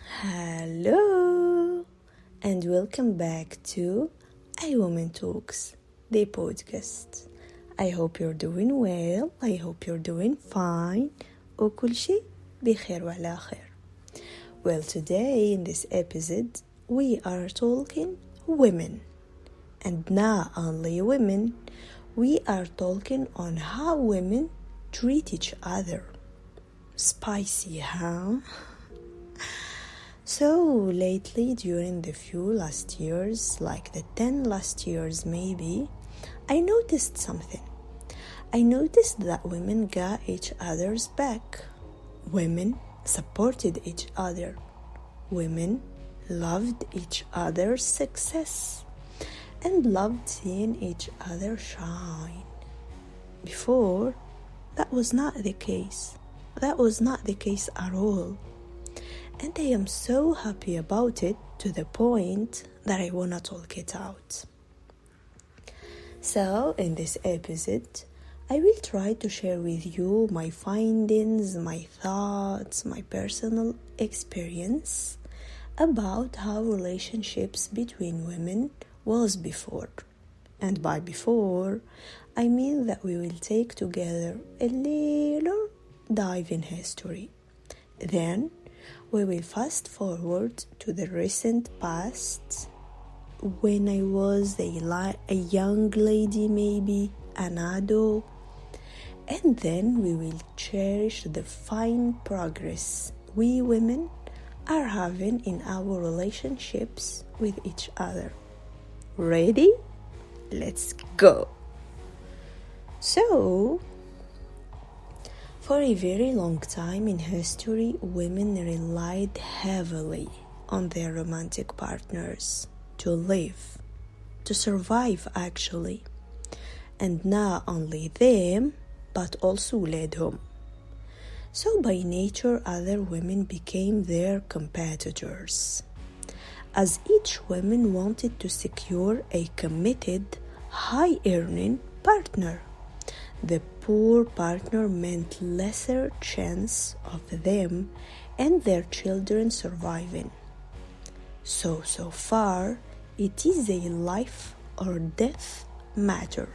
Hello, and welcome back to A Woman Talks, the podcast. I hope you're doing well. I hope you're doing fine. وكل شيء بخير وعلى خير. Well, today in this episode, we are talking women. And not only women, we are talking on how women treat each other. Spicy, huh? So lately, during the few last years, like the 10 last years maybe, I noticed something. I noticed that women got each other's back. Women supported each other. Women loved each other's success and loved seeing each other shine. Before, that was not the case. That was not the case at all. And I am so happy about it to the point that I want to talk it out. So, in this episode, I will try to share with you my findings, my thoughts, my personal experience about how relationships between women was before. And by before, I mean that we will take together a little dive in history. Then, we will fast forward to the recent past when I was a young lady, maybe an adult, and then we will cherish the fine progress we women are having in our relationships with each other. Ready? Let's go! So, for a very long time in history, women relied heavily on their romantic partners to live, to survive actually. And not only them, but also ولادهم. So by nature, other women became their competitors, as each woman wanted to secure a committed, high-earning partner. The poor partner meant lesser chance of them and their children surviving. So far, it is a life or death matter.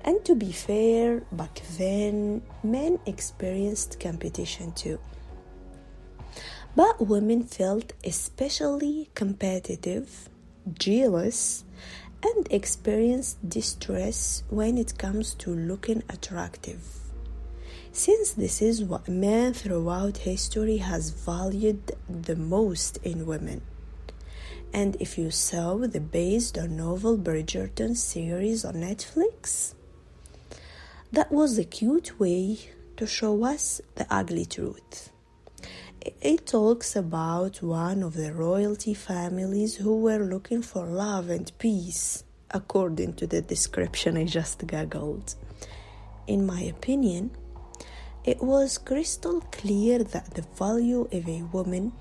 And to be fair, back then, men experienced competition too. But women felt especially competitive, jealous, and experienced distress when it comes to looking attractive. Since this is what men throughout history has valued the most in women. And if you saw the based on novel Bridgerton series on Netflix, that was a cute way to show us the ugly truth. It talks about one of the royalty families who were looking for love and peace, according to the description I just googled. In my opinion, it was crystal clear that the value of a woman,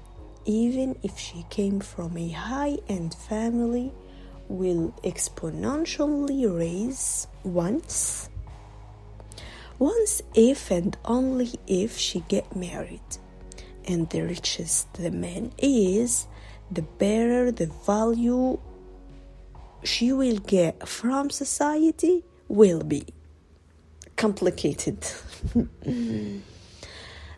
even if she came from a high-end family, will exponentially raise once if and only if she get married. And the richest the man is, the better the value she will get from society will be. Complicated.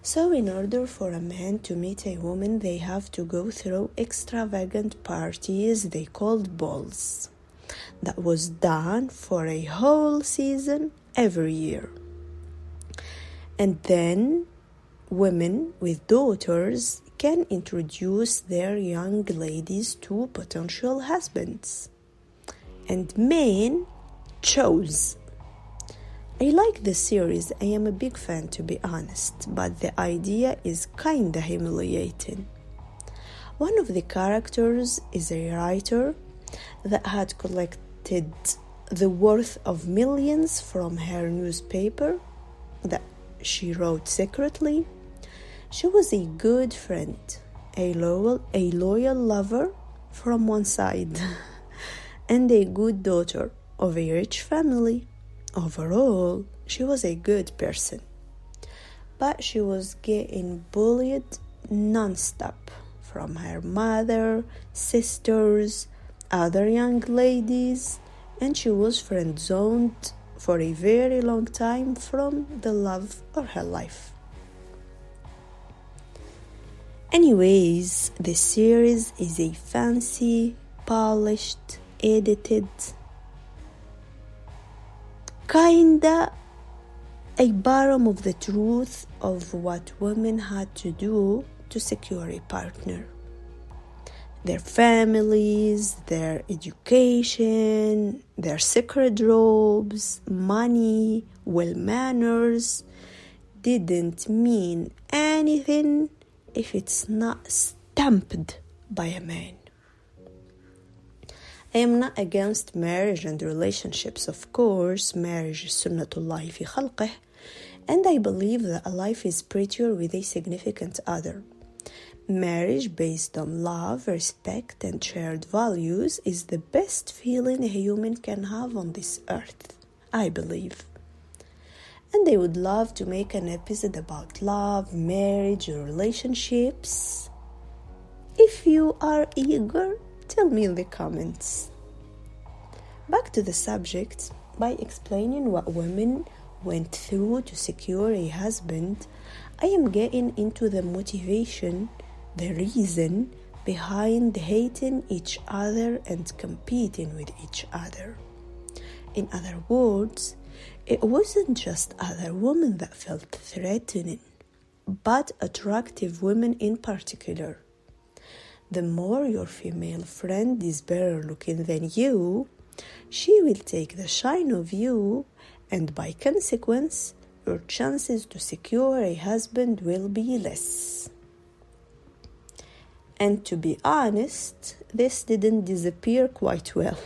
So in order for a man to meet a woman, they have to go through extravagant parties they called balls. That was done for a whole season every year. And then women with daughters can introduce their young ladies to potential husbands. And men chose. I like the series. I am a big fan, to be honest, but the idea is kinda humiliating. One of the characters is a writer that had collected the worth of millions from her newspaper that she wrote secretly. She was a good friend, a loyal lover from one side, and a good daughter of a rich family. Overall, she was a good person. But she was getting bullied non-stop from her mother, sisters, other young ladies, and she was friend-zoned for a very long time from the love of her life. Anyways, this series is a fancy, polished, edited, kinda a bottom of the truth of what women had to do to secure a partner. Their families, their education, their secret robes, money, manners didn't mean anything if it's not stamped by a man. I am not against marriage and relationships, of course. Marriage is sunnatullah fi khalqih, and I believe that a life is prettier with a significant other. Marriage based on love, respect, and shared values is the best feeling a human can have on this earth, I believe. And I would love to make an episode about love, marriage, or relationships. If you are eager, tell me in the comments. Back to the subject, by explaining what women went through to secure a husband, I am getting into the motivation, the reason behind hating each other and competing with each other. In other words, it wasn't just other women that felt threatening, but attractive women in particular. The more your female friend is better looking than you, she will take the shine of you, and by consequence, your chances to secure a husband will be less. And to be honest, this didn't disappear quite well.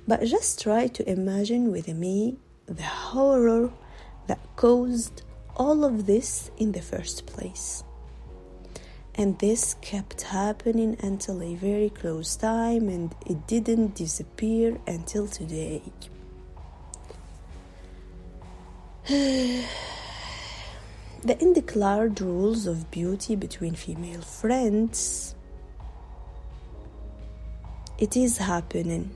But just try to imagine with me the horror that caused all of this in the first place. And this kept happening until a very close time, and it didn't disappear until today. The undeclared rules of beauty between female friends. It is happening.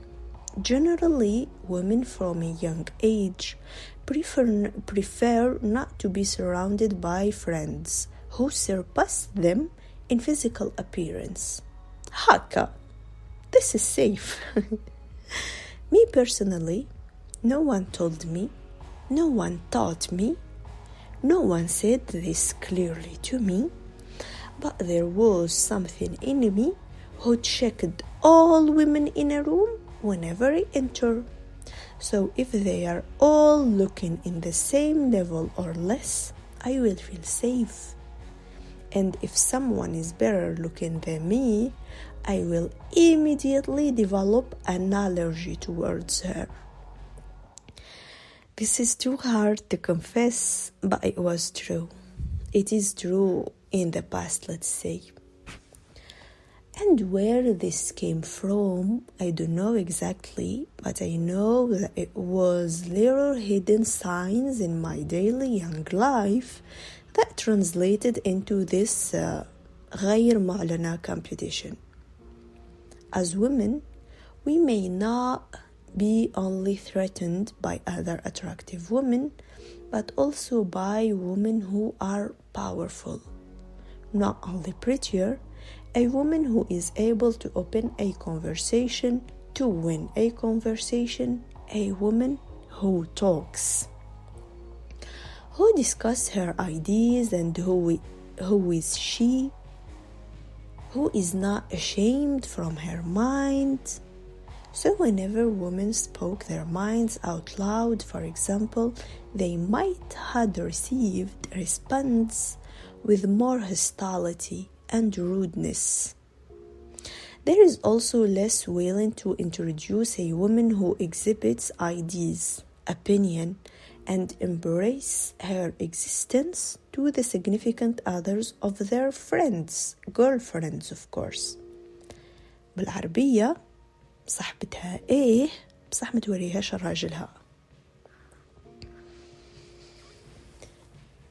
Generally, women from a young age prefer not to be surrounded by friends who surpass them in physical appearance. Haka, this is safe. Me personally, no one told me, no one taught me, no one said this clearly to me, but there was something in me who checked all women in a room whenever I enter. So if they are all looking in the same level or less, I will feel safe. And if someone is better looking than me, I will immediately develop an allergy towards her. This is too hard to confess, but it was true. It is true in the past, let's say. And where this came from, I don't know exactly, but I know that it was little hidden signs in my daily young life that translated into this غير معلنة competition. As women, we may not be only threatened by other attractive women, but also by women who are powerful. Not only prettier, a woman who is able to open a conversation, to win a conversation, a woman who talks, who discuss her ideas, and who is she, who is not ashamed from her mind. So whenever women spoke their minds out loud, for example, they might have received a response with more hostility and rudeness. There is also less willing to introduce a woman who exhibits ideas, opinion, and embrace her existence to the significant others of their friends, girlfriends of course. بالعربية صاحبتها ايه بصح ما توريهاش راجلها.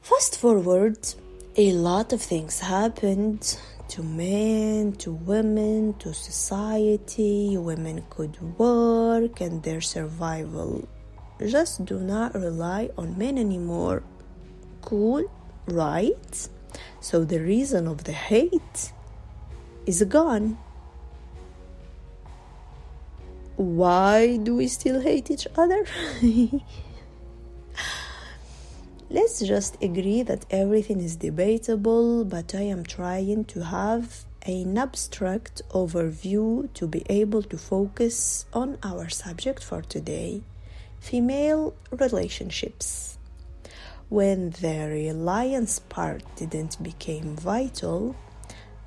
Fast forward, A lot of things happened to men, to women, to society. Women could work and their survival. Just do not rely on men anymore. Cool, right? So the reason of the hate is gone. Why do we still hate each other? Let's just agree that everything is debatable, but I am trying to have an abstract overview to be able to focus on our subject for today, female relationships. When the reliance part didn't become vital,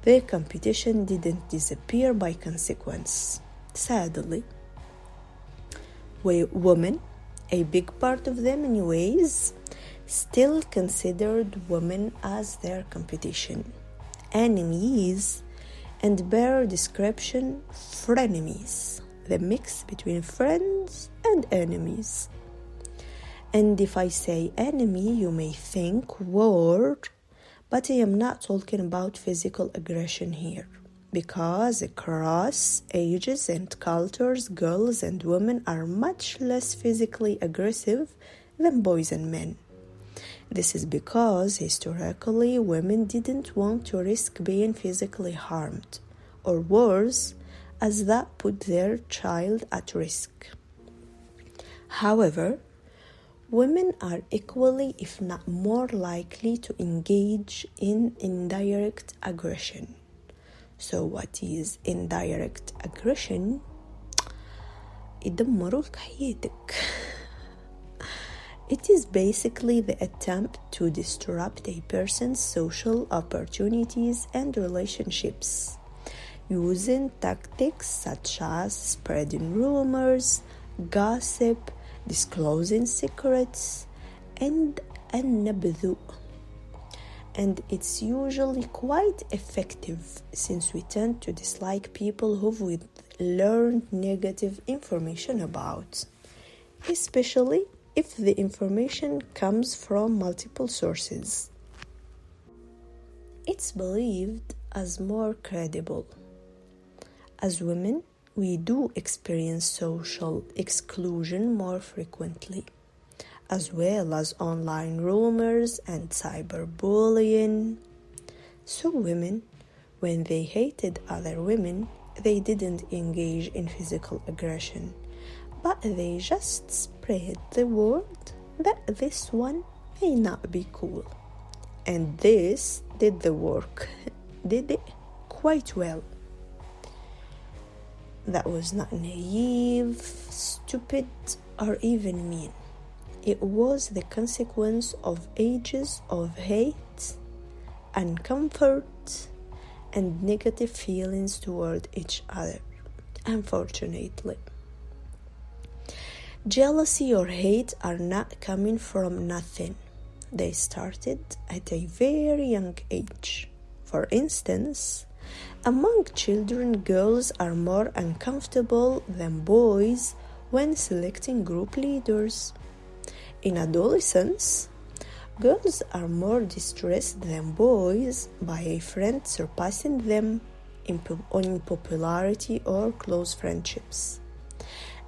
the competition didn't disappear by consequence, sadly. Women, a big part of them anyways, still considered women as their competition, enemies, and bare description, frenemies, the mix between friends and enemies. And if I say enemy, you may think war, but I am not talking about physical aggression here, because across ages and cultures, girls and women are much less physically aggressive than boys and men. This is because historically women didn't want to risk being physically harmed, or worse, as that put their child at risk. However, women are equally, if not more likely, to engage in indirect aggression. So what is indirect aggression? يدمروا لك حياتك. It is basically the attempt to disrupt a person's social opportunities and relationships, using tactics such as spreading rumors, gossip, disclosing secrets, and النبذ. And it's usually quite effective since we tend to dislike people who we've learned negative information about, especially if the information comes from multiple sources. It's believed as more credible. As women, we do experience social exclusion more frequently, as well as online rumors and cyberbullying. So women, when they hated other women, they didn't engage in physical aggression, but they just spread the word that this one may not be cool. And this did the work, did it quite well. That was not naive, stupid, or even mean. It was the consequence of ages of hate, uncomfort, and negative feelings toward each other, unfortunately. Jealousy or hate are not coming from nothing. They started at a very young age. For instance, among children, girls are more uncomfortable than boys when selecting group leaders. In adolescence, girls are more distressed than boys by a friend surpassing them in popularity or close friendships.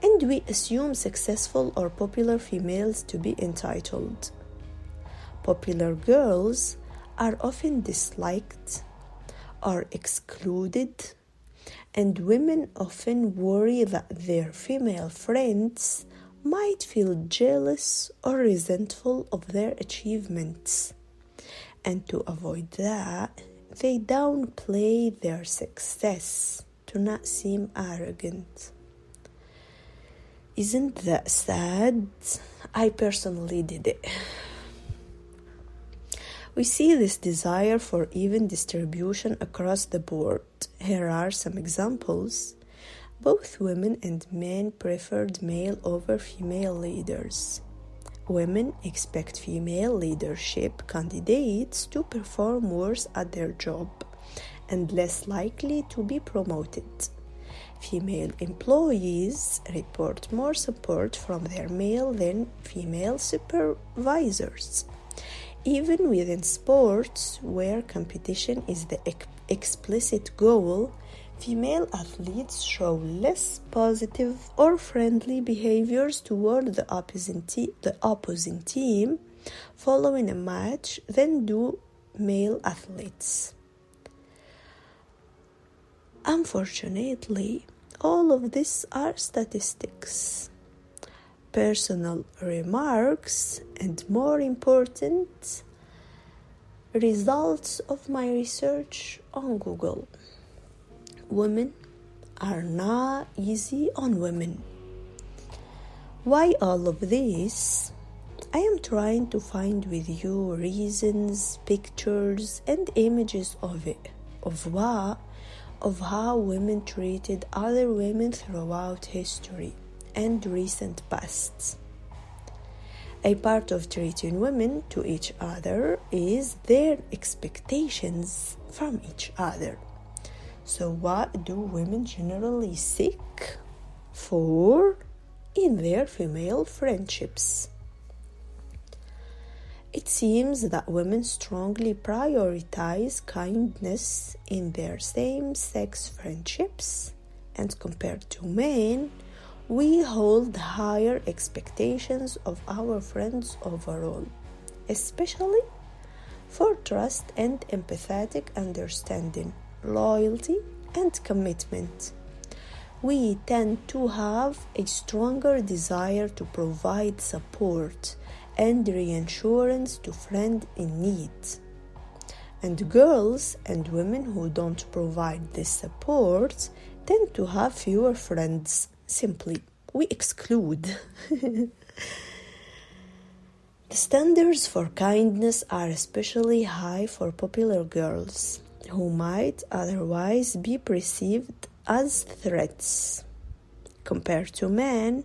And we assume successful or popular females to be entitled. Popular girls are often disliked or excluded, and women often worry that their female friends might feel jealous or resentful of their achievements. And to avoid that, they downplay their success to not seem arrogant. Isn't that sad? I personally did it. We see this desire for even distribution across the board. Here are some examples. Both women and men preferred male over female leaders. Women expect female leadership candidates to perform worse at their job and less likely to be promoted. Female employees report more support from their male than female supervisors. Even within sports, where competition is the explicit goal, female athletes show less positive or friendly behaviors toward the opposing team following a match than do male athletes. Unfortunately, all of this are statistics, personal remarks, and more important, results of my research on Google. Women are not easy on women. Why all of this? I am trying to find with you reasons, pictures, and images of it, of how women treated other women throughout history and recent past. A part of treating women to each other is their expectations from each other. So what do women generally seek for in their female friendships? It seems that women strongly prioritize kindness in their same-sex friendships, and compared to men, we hold higher expectations of our friends overall, especially for trust and empathetic understanding, loyalty, and commitment. We tend to have a stronger desire to provide support and reassurance to friends in need. And girls and women who don't provide this support tend to have fewer friends. Simply, we exclude. The standards for kindness are especially high for popular girls, who might otherwise be perceived as threats. Compared to men,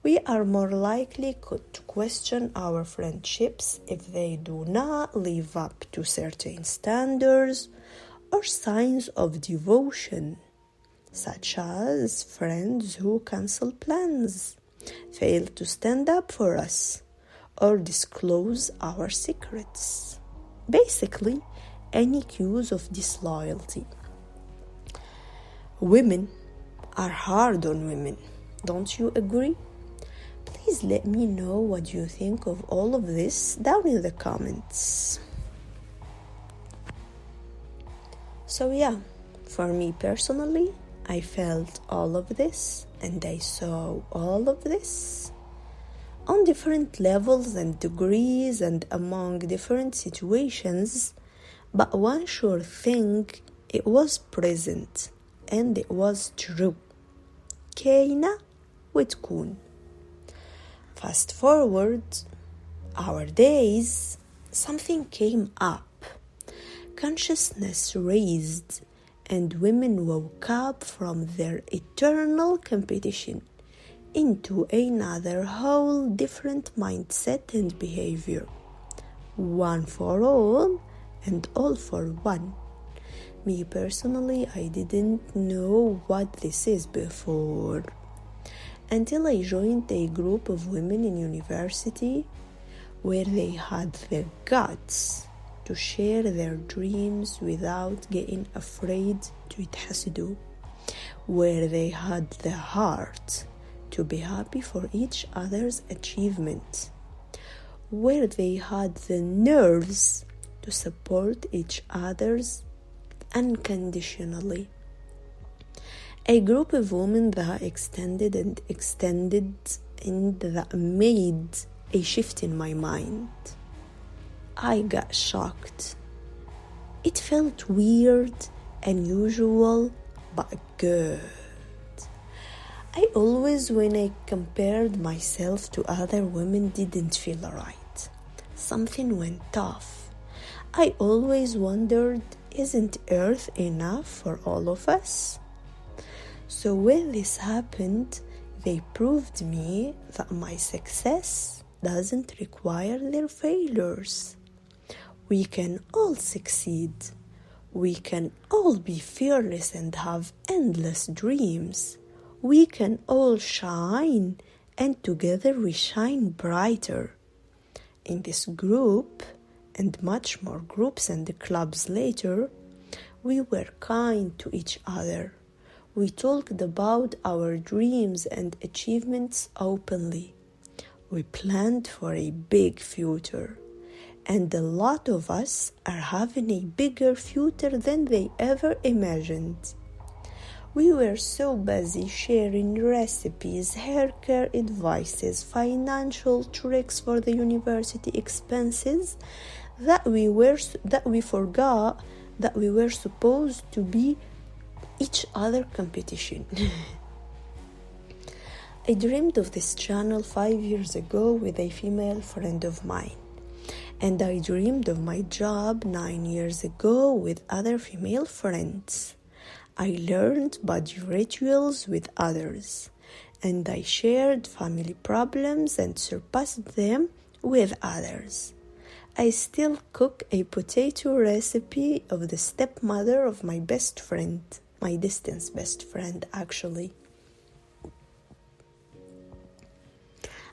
we are more likely to question our friendships if they do not live up to certain standards or signs of devotion, such as friends who cancel plans, fail to stand up for us, or disclose our secrets. Basically, any cues of disloyalty. Women are hard on women, don't you agree? Please let me know what you think of all of this down in the comments. So yeah, for me personally, I felt all of this and I saw all of this on different levels and degrees and among different situations, but one sure thing, it was present and it was true. كاينة وتكون. Fast forward our days, something came up. Consciousness raised, and women woke up from their eternal competition into another whole different mindset and behavior. One for all and all for one. Me personally, I didn't know what this is before, until I joined a group of women in university where they had the guts to share their dreams without getting afraid to يتحسدوا, where they had the heart to be happy for each other's achievement, where they had the nerves to support each other's unconditionally. A group of women that extended and that made a shift in my mind. I got shocked. It felt weird, unusual, but good. I always, when I compared myself to other women, didn't feel right. Something went off. I always wondered, isn't Earth enough for all of us? So when this happened, they proved me that my success doesn't require their failures. We can all succeed. We can all be fearless and have endless dreams. We can all shine, and together we shine brighter. In this group, and much more groups and clubs later, we were kind to each other. We talked about our dreams and achievements openly. We planned for a big future, and a lot of us are having a bigger future than they ever imagined. We were so busy sharing recipes, hair care advices, financial tricks for the university expenses that we forgot that we were supposed to be each other competition. I dreamed of this channel 5 years ago with a female friend of mine, and I dreamed of my job 9 years ago with other female friends. I learned body rituals with others, and I shared family problems and surpassed them with others. I still cook a potato recipe of the stepmother of my best friend, my distance best friend actually.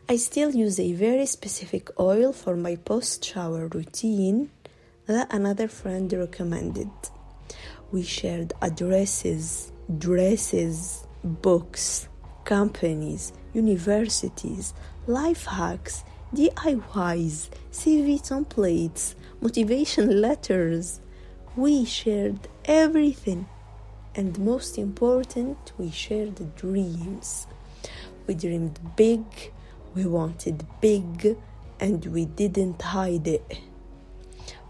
I still use a very specific oil for my post-shower routine that another friend recommended. We shared addresses, dresses, books, companies, universities, life hacks, DIYs, CV templates, motivation letters. We shared everything. And most important, we shared dreams. We dreamed big, we wanted big, and we didn't hide it.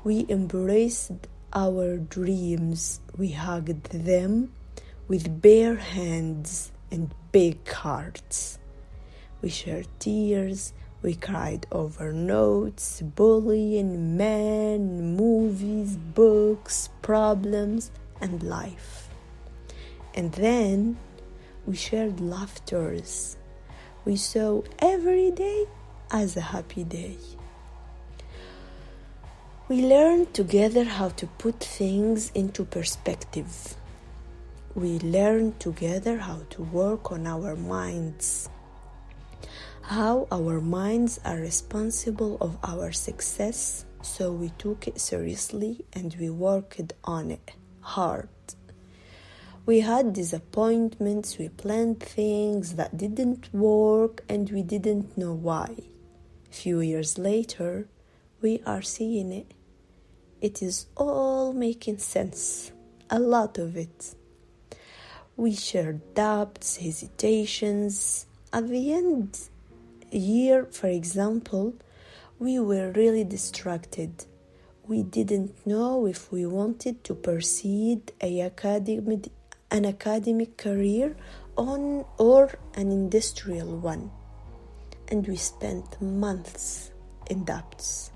We embraced our dreams. We hugged them with bare hands and big hearts. We shared tears. We cried over notes, bullying, men, movies, books, problems, and life. And then we shared laughters. We saw every day as a happy day. We learned together how to put things into perspective. We learned together how to work on our minds. How our minds are responsible of our success, so we took it seriously and we worked on it hard. We had disappointments, we planned things that didn't work and we didn't know why. A few years later, we are seeing it. It is all making sense, a lot of it. We shared doubts, hesitations. At the end year, for example, we were really distracted. We didn't know if we wanted to pursue an academic career or an industrial one. And we spent months in doubts.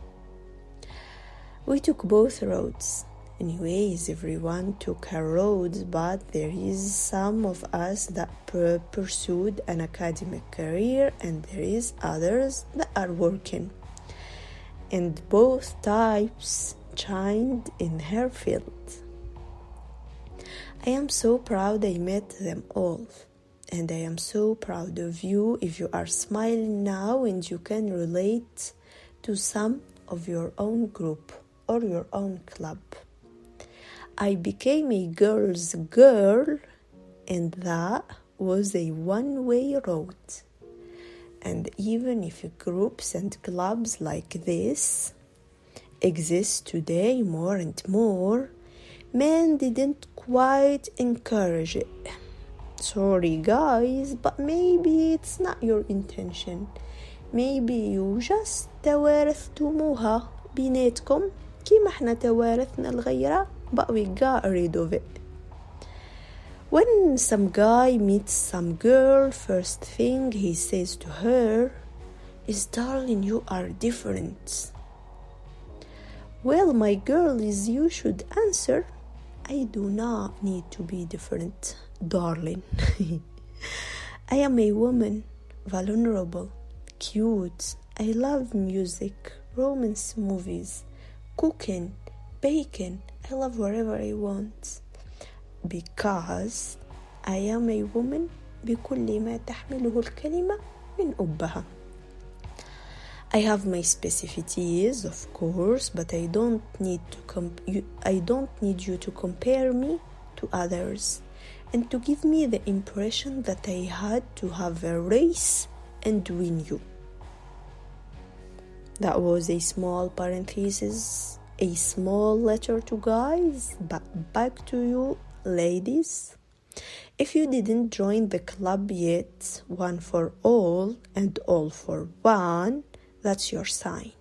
We took both roads. Anyways, everyone took her roads, but there is some of us that pursued an academic career and there is others that are working. And both types shined in her field. I am so proud I met them all. And I am so proud of you if you are smiling now and you can relate to some of your own group or your own club. I became a girl's girl, and that was a one-way road. And even if groups and clubs like this exist today more and more, men didn't quite encourage it. Sorry guys, but maybe it's not your intention. Maybe you just توارثتموها بيناتكم كيما احنا توارثنا الغيرة, but we got rid of it. When some guy meets some girl, first thing he says to her is, "Darling, you are different." Well, my girl, is you should answer, "I do not need to be different, darling." I am a woman, vulnerable, cute. I love music, romance movies, cooking, baking. I love wherever I want. Because I am a woman بكل ما تحمله الكلمة من أبها. I have my specificities, of course, but I don't need you to compare me to others and to give me the impression that I had to have a race and win you. That was a small parenthesis, a small letter to guys, but back to you, ladies. If you didn't join the club yet, one for all and all for one, that's your sign.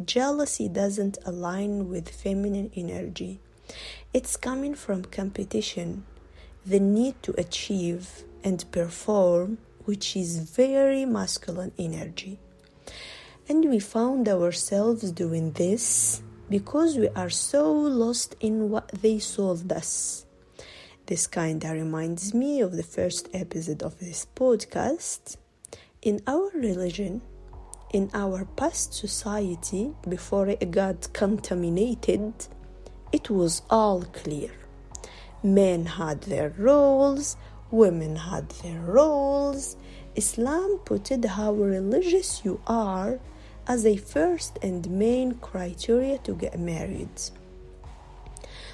Jealousy doesn't align with feminine energy. It's coming from competition, the need to achieve and perform, which is very masculine energy. And we found ourselves doing this because we are so lost in what they sold us. This kinda reminds me of the first episode of this podcast. In our religion, in our past society, before it got contaminated, it was all clear. Men had their roles, women had their roles. Islam put how religious you are as a first and main criteria to get married.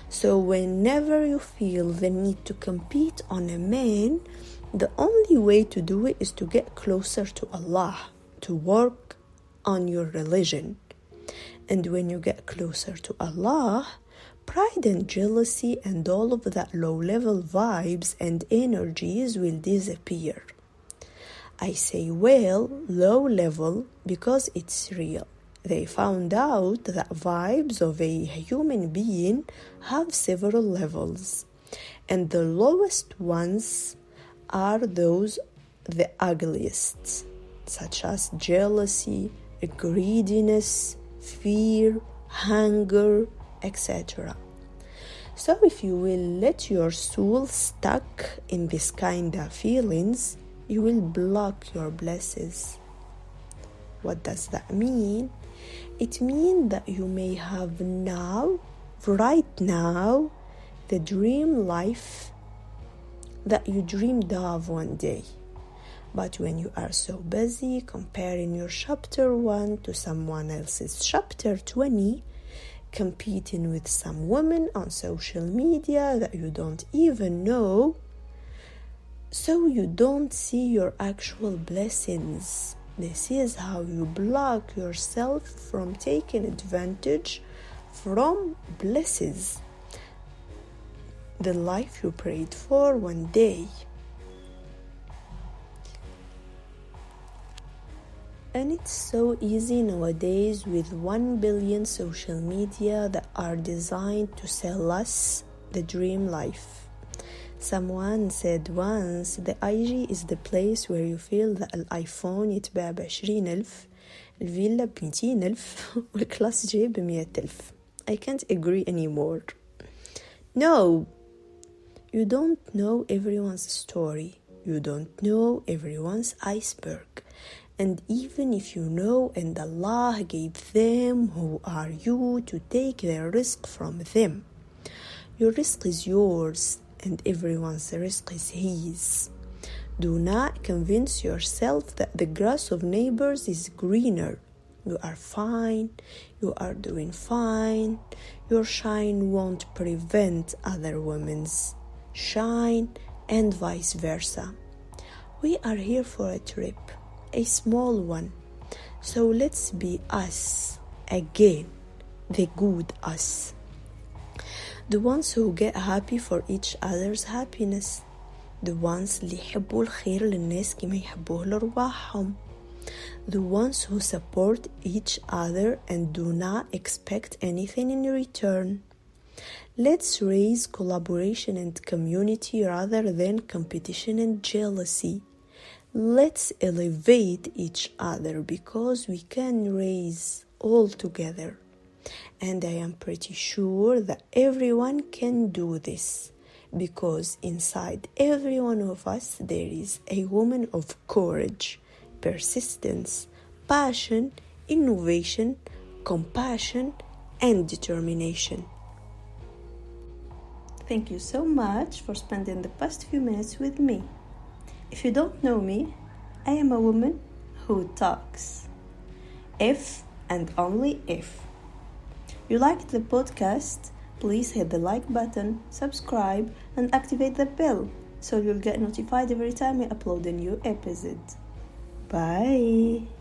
So whenever you feel the need to compete on a man, the only way to do it is to get closer to Allah, to work on your religion. And when you get closer to Allah, pride and jealousy and all of that low-level vibes and energies will disappear. I say low level because it's real. They found out that vibes of a human being have several levels, and the lowest ones are those the ugliest, such as jealousy, greediness, fear, hunger, etc. So if you will let your soul stuck in this kind of feelings, you will block your blessings. What does that mean? It means that you may have right now, the dream life that you dreamed of one day. But when you are so busy comparing your chapter 1 to someone else's chapter 20, competing with some women on social media that you don't even know, so you don't see your actual blessings. This is how you block yourself from taking advantage from blessings, the life you prayed for one day. And it's so easy nowadays with 1 billion social media that are designed to sell us the dream life. Someone said once, the IG is the place where you feel that الآيفون يتباع ب20,000, الفيلا ب200,000 والكلاس جي ب100,000. I can't agree anymore. No, you don't know everyone's story. You don't know everyone's iceberg. And even if you know and Allah gave them, who are you to take their risk from them? Your risk is yours and everyone's risk is his. Do not convince yourself that the grass of neighbors is greener. You are fine. You are doing fine. Your shine won't prevent other women's shine and vice versa. We are here for a trip, a small one. So let's be us again, the good us. The ones who get happy for each other's happiness. The ones اللي يحبوا الخير للناس كما يحبوه لأرواحهم. The ones who support each other and do not expect anything in return. Let's raise collaboration and community rather than competition and jealousy. Let's elevate each other because we can raise all together. And I am pretty sure that everyone can do this, because inside every one of us there is a woman of courage, persistence, passion, innovation, compassion, and determination. Thank you so much for spending the past few minutes with me. If you don't know me, I am a woman who talks. If and only if you liked the podcast, please hit the like button, subscribe, and activate the bell so you'll get notified every time I upload a new episode. Bye!